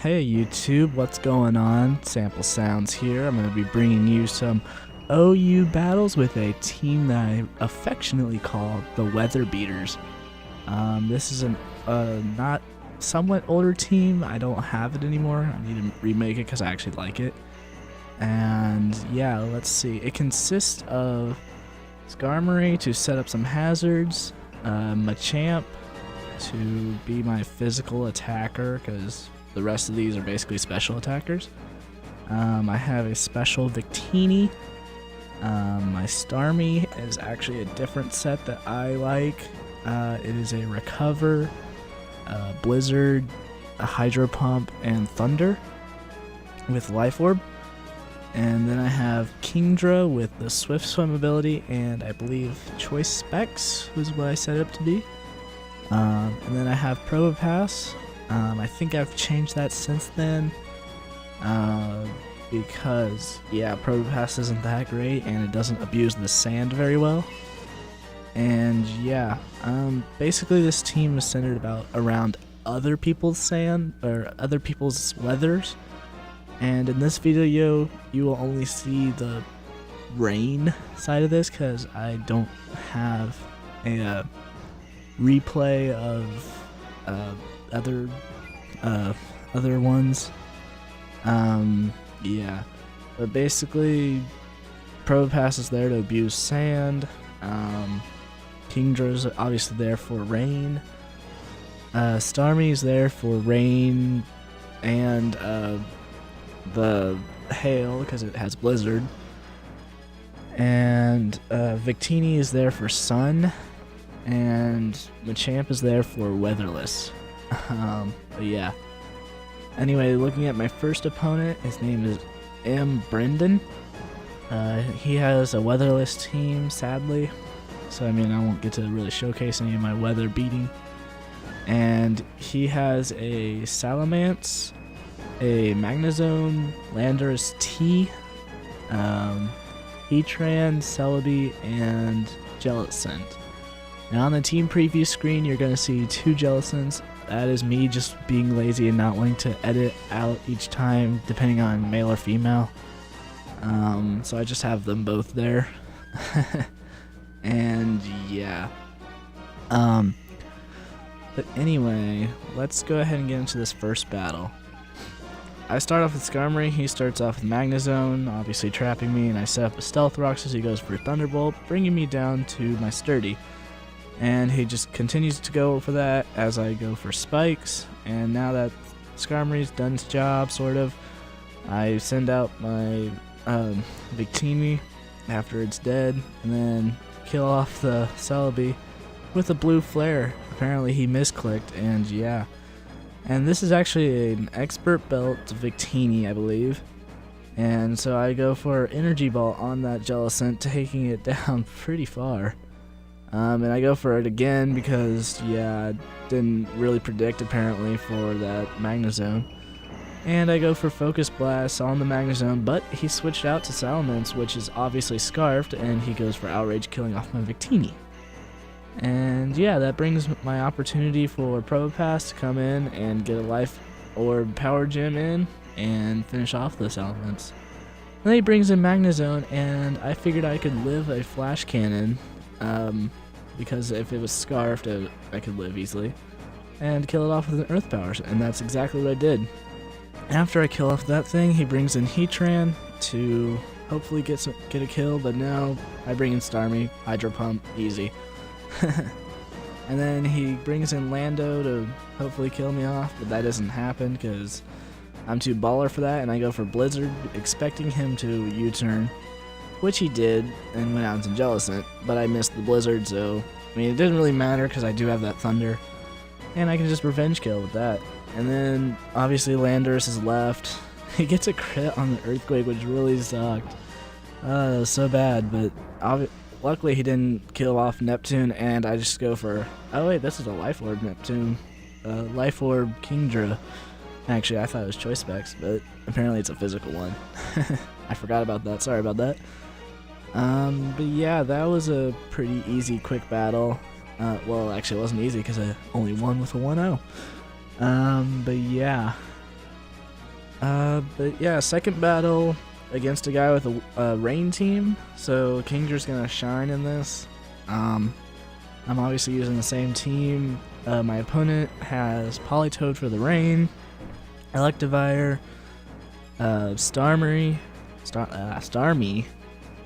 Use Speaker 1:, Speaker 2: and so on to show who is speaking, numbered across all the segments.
Speaker 1: Hey YouTube, what's going on? Sample Sounds here. I'm going to be bringing you some OU battles with a team that I affectionately call the Weather Beaters. This is an not somewhat older team. I don't have it anymore. I need to remake it because I actually like it. And yeah, let's see. It consists of Skarmory to set up some hazards, Machamp to be my physical attacker because the rest of these are basically special attackers. I have a special Victini. My Starmie is actually a different set that I like. It is a Recover, Blizzard, a Hydro Pump, and Thunder with Life Orb. And then I have Kingdra with the Swift Swim ability, and I believe Choice Specs was what I set it up to be. And then I have Probopass. I think I've changed that since then, because, yeah, Probopass isn't that great, and it doesn't abuse the sand very well. And, yeah, basically this team is centered around other people's sand, or other people's weathers. And in this video, you will only see the rain side of this, because I don't have a replay of other ones. Yeah, but basically Probopass is there to abuse sand. Kingdra's obviously there for rain. Starmie's there for rain and the hail because it has Blizzard. And Victini is there for sun, and Machamp is there for weatherless. But yeah. Anyway, looking at my first opponent, his name is Brendan. He has a weatherless team, sadly. So I mean, I won't get to really showcase any of my weather beating. And he has a Salamence, a Magnezone, Landorus T, Heatran, Celebi, and Jellicent. Now on the team preview screen, you're going to see two Jellicents. That is me just being lazy and not wanting to edit out each time, depending on male or female. So I just have them both there. And yeah. But anyway, let's go ahead and get into this first battle. I start off with Skarmory. He starts off with Magnezone, obviously trapping me, and I set up a Stealth Rock, so he goes for Thunderbolt, bringing me down to my Sturdy. And he just continues to go for that as I go for Spikes. And now that Skarmory's done its job, sort of, I send out my Victini after it's dead, and then kill off the Celebi with a blue flare. Apparently he misclicked, and yeah. And this is actually an Expert Belt Victini, I believe. And so I go for Energy Ball on that Jellicent, taking it down pretty far. And I go for it again because, yeah, I didn't really predict apparently for that Magnezone. And I go for Focus Blast on the Magnezone, but he switched out to Salamence, which is obviously Scarfed, and he goes for Outrage, killing off my Victini. And yeah, that brings my opportunity for Probopass to come in and get a Life Orb Power Gem in and finish off the Salamence. Then he brings in Magnezone, and I figured I could live a Flash Cannon, because if it was Scarfed, I could live easily, and kill it off with an Earth Power, and that's exactly what I did. After I kill off that thing, he brings in Heatran to hopefully get a kill, but no, I bring in Starmie, Hydro Pump, easy. And then he brings in Lando to hopefully kill me off, but that doesn't happen because I'm too baller for that, and I go for Blizzard, expecting him to U-turn, which he did, and went out into Jellicent, but I missed the Blizzard, so, I mean, it didn't really matter because I do have that Thunder, and I can just Revenge Kill with that. And then, obviously, Landorus is left. He gets a crit on the Earthquake, which really sucked. So bad, but luckily he didn't kill off Neptune, and I just go for, oh wait, this is a Life Orb Neptune. Life Orb Kingdra. Actually, I thought it was Choice Specs, but apparently it's a physical one. I forgot about that, sorry about that. But yeah, that was a pretty easy, quick battle. Well, actually it wasn't easy because I only won with a 1-0. But yeah. But yeah, second battle against a guy with a rain team, so Kingdra's gonna shine in this. I'm obviously using the same team. My opponent has Politoed for the rain, Electivire, Starmie,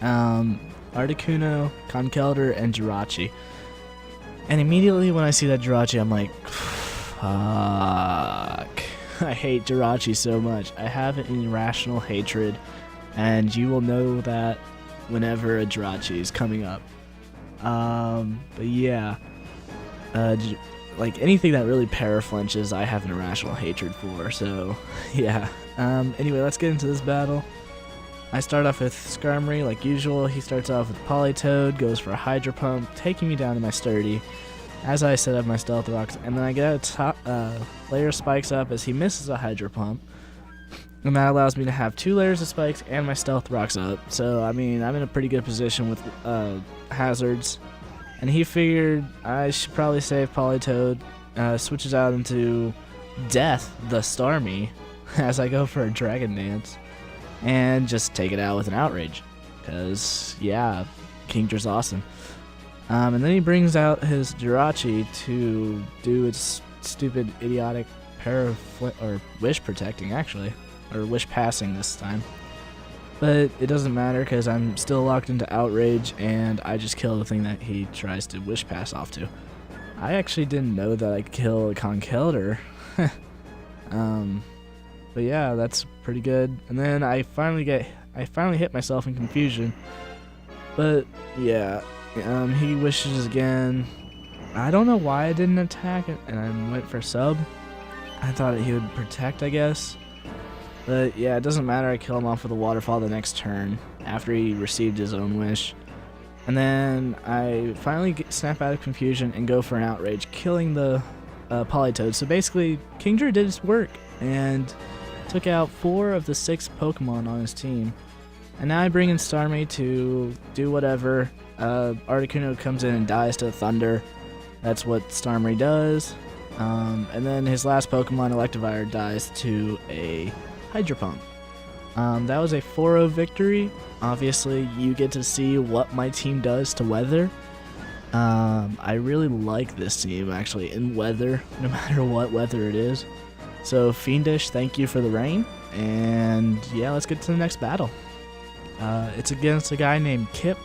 Speaker 1: Articuno, Conkeldurr, and Jirachi. And immediately when I see that Jirachi, I'm like, fuck. I hate Jirachi so much. I have an irrational hatred, and you will know that whenever a Jirachi is coming up. But yeah, like anything that really paraflinches, I have an irrational hatred for, so yeah. Anyway, let's get into this battle. I start off with Skarmory like usual. He starts off with Politoed, goes for a Hydro Pump, taking me down to my Sturdy as I set up my Stealth Rocks, and then I get a top layer of spikes up as he misses a Hydro Pump, and that allows me to have 2 layers of spikes and my Stealth Rocks up. So I mean, I'm in a pretty good position with hazards, and he figured I should probably save Politoed. Switches out into Death the Starmie as I go for a Dragon Dance and just take it out with an Outrage, because yeah, Kingdra's awesome. And then he brings out his Jirachi to do its stupid idiotic or Wish Protecting, actually, or Wish Passing this time. But it doesn't matter because I'm still locked into Outrage, and I just kill the thing that he tries to Wish Pass off to. I actually didn't know that I could kill a Conkeldurr. But yeah, that's pretty good. And then I finally hit myself in confusion. But yeah, he wishes again. I don't know why I didn't attack it, and I went for sub. I thought he would protect, I guess. But yeah, it doesn't matter. I kill him off with a waterfall the next turn after he received his own wish. And then I finally snap out of confusion and go for an Outrage, killing the Politoed. So basically, Kingdra did his work and took out 4 of the 6 Pokemon on his team. And now I bring in Starmie to do whatever. Articuno comes in and dies to Thunder. That's what Starmie does. And then his last Pokemon, Electivire, dies to a Hydro Pump. That was a 4-0 victory. Obviously, you get to see what my team does to weather. I really like this team, actually, in weather, no matter what weather it is. So, Fiendish, thank you for the rain. And yeah, let's get to the next battle. It's against a guy named Kip.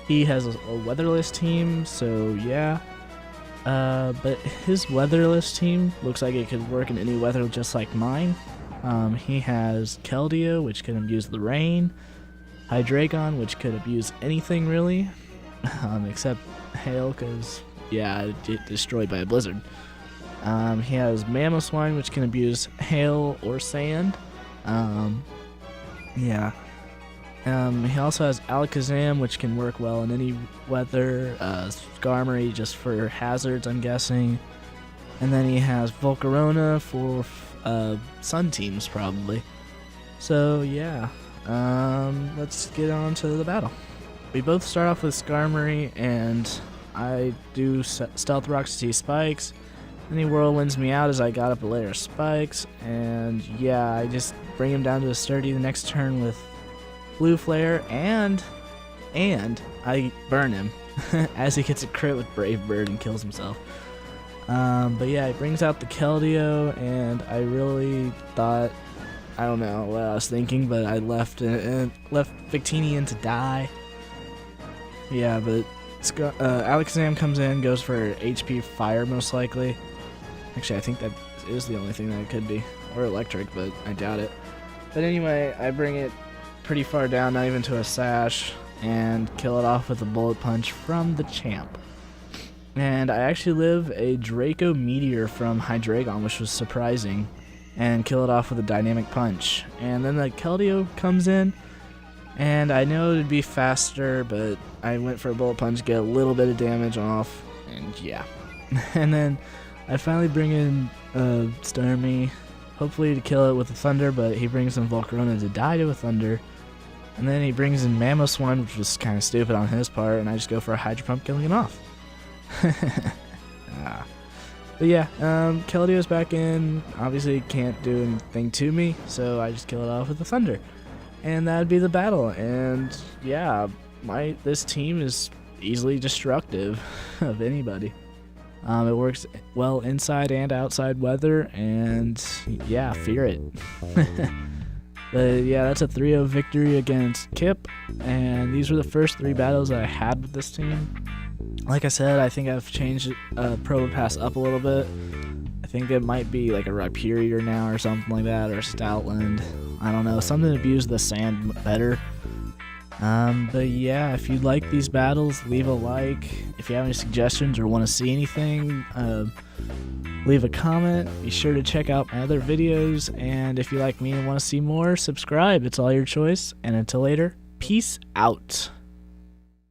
Speaker 1: He has a weatherless team, so yeah. But his weatherless team looks like it could work in any weather just like mine. He has Keldeo, which can abuse the rain, Hydreigon, which could abuse anything really, except hail, because yeah, it get destroyed by a blizzard. He has Mamoswine, which can abuse hail or sand. Yeah. He also has Alakazam, which can work well in any weather. Skarmory just for hazards, I'm guessing. And then he has Volcarona for sun teams, probably. So yeah, let's get on to the battle. We both start off with Skarmory, and I do Stealth Rocks to see spikes. Then he whirlwinds me out as I got up a layer of spikes, and yeah, I just bring him down to a Sturdy the next turn with Blue Flare, and I burn him as he gets a crit with Brave Bird and kills himself. But yeah, he brings out the Keldeo, and I really thought, I don't know what I was thinking, but I left Victini in to die. Yeah, but Alakazam comes in, goes for HP Fire most likely. Actually, I think that is the only thing that it could be, or Electric, but I doubt it. But anyway, I bring it pretty far down, not even to a sash, and kill it off with a Bullet Punch from the champ. And I actually live a Draco Meteor from Hydreigon, which was surprising, and kill it off with a Dynamic Punch. And then the Keldeo comes in, and I know it would be faster, but I went for a Bullet Punch, get a little bit of damage off, and yeah. And then I finally bring in Starmie, hopefully to kill it with a Thunder, but he brings in Volcarona to die to a Thunder. And then he brings in Mamoswine, which was kind of stupid on his part, and I just go for a Hydro Pump, killing him off. But yeah, Keldeo back in. Obviously can't do anything to me, so I just kill it off with the Thunder. And that'd be the battle. And yeah, this team is easily destructive of anybody. It works well inside and outside weather, and yeah, fear it. But yeah, that's a 3-0 victory against Kip, and these were the first 3 battles that I had with this team. Like I said, I think I've changed Probopass up a little bit. I think it might be like a Rhyperior now or something like that, or a Stoutland. I don't know, something to abuse the sand better. But yeah, if you like these battles, leave a like. If you have any suggestions or want to see anything, leave a comment. Be sure to check out my other videos, and if you like me and want to see more, subscribe. It's all your choice. And until later, peace out.